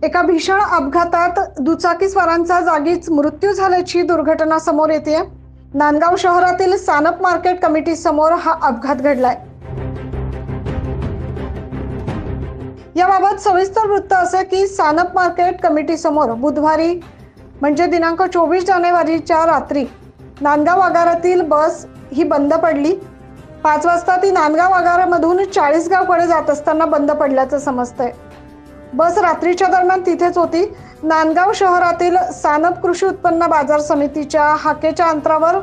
एका भीषण अपघातात दुचाकीस्वारांचा जागीच मृत्यू झाल्याची दुर्घटना समोर येते। नांदगाव शहरातील सानप मार्केट कमिटी समोर हा अपघात घडलाय। याबाबत सविस्तर वृत्त असे की सानप मार्केट कमिटी समोर बुधवारी म्हणजे दिनांक 24 जानेवारीच्या रात्री नांदगाव आगारातील बस ही बंद पडली। 5 वाजता ती नांदगाव आगारामधून चाळीसगावकडे जात असताना बंद पडल्याचं समजतंय। बस रात्रीच्या दरम्यान तिथेच होती। नांदगाव शहरातील सानप कृषी उत्पन्न बाजार समितीच्या हाकेच्या अंतरावर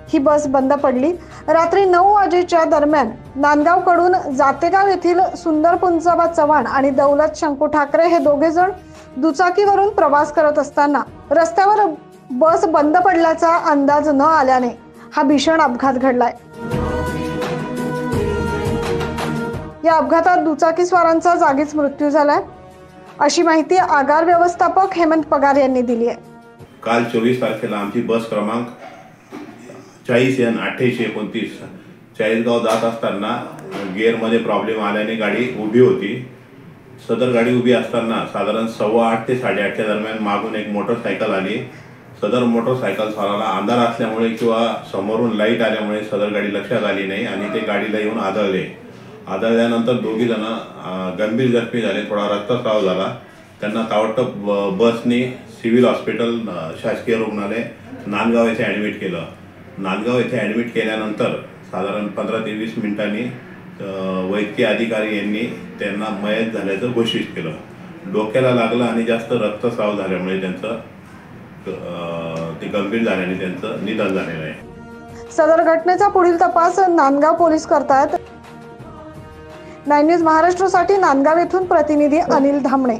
ही बस बंद पडली। रात्री 9 वाजेच्या दरम्यान नांदगावकडून जातेगाव येथील सुंदर पुंजाबा चव्हाण आणि दौलत शंकू ठाकरे हे दोघे जण दुचाकीवरून प्रवास करत असताना रस्त्यावर बस बंद पडल्याचा अंदाज न आल्याने हा भीषण अपघात घडलाय। या अपघातात दुचाकीस्वारांचा जागीच मृत्यू झालाय, अशी माहिती आगार व्यवस्थापक हेमंत पगार यांनी दिली आहे। काल 24 तारखेला आमची बस क्रमांक 40N2829 चाळीसगाव जात असताना गिअरमध्ये प्रॉब्लेम आल्याने गाडी उभी होती। सदर गाडी उभी असताना साधारण 7:15 ते 8:30च्या दरम्यान मागून एक मोटरसायकल आली। सदर मोटरसायकल स्वाराला अंधार असल्यामुळे किंवा समोरून लाईट आल्यामुळे सदर गाडी लक्षात आली नाही आणि ते गाडीला येऊन आदळल्यानंतर दोघी जण गंभीर जखमी झाले। थोडा रक्तस्राव झाला। त्यांना ताबडतोब बसने सिव्हिल हॉस्पिटल शासकीय रुग्णालय नांदगाव येथे ॲडमिट केलं। नांदगाव येथे ॲडमिट केल्यानंतर साधारण 15 ते 20 मिनिटांनी वैद्यकीय अधिकारी यांनी त्यांना मयत झाल्याचं घोषित केलं। डोक्याला लागलं आणि जास्त रक्तस्राव झाल्यामुळे त्यांचं ते गंभीर झाल्याने त्यांचं निधन झालेलं आहे। सदर घटनेचा पुढील तपास नांदगाव पोलीस करतायत। 9 न्यूज महाराष्ट्रासाठी नांदगाव येथून प्रतिनिधी अनिल धामणे।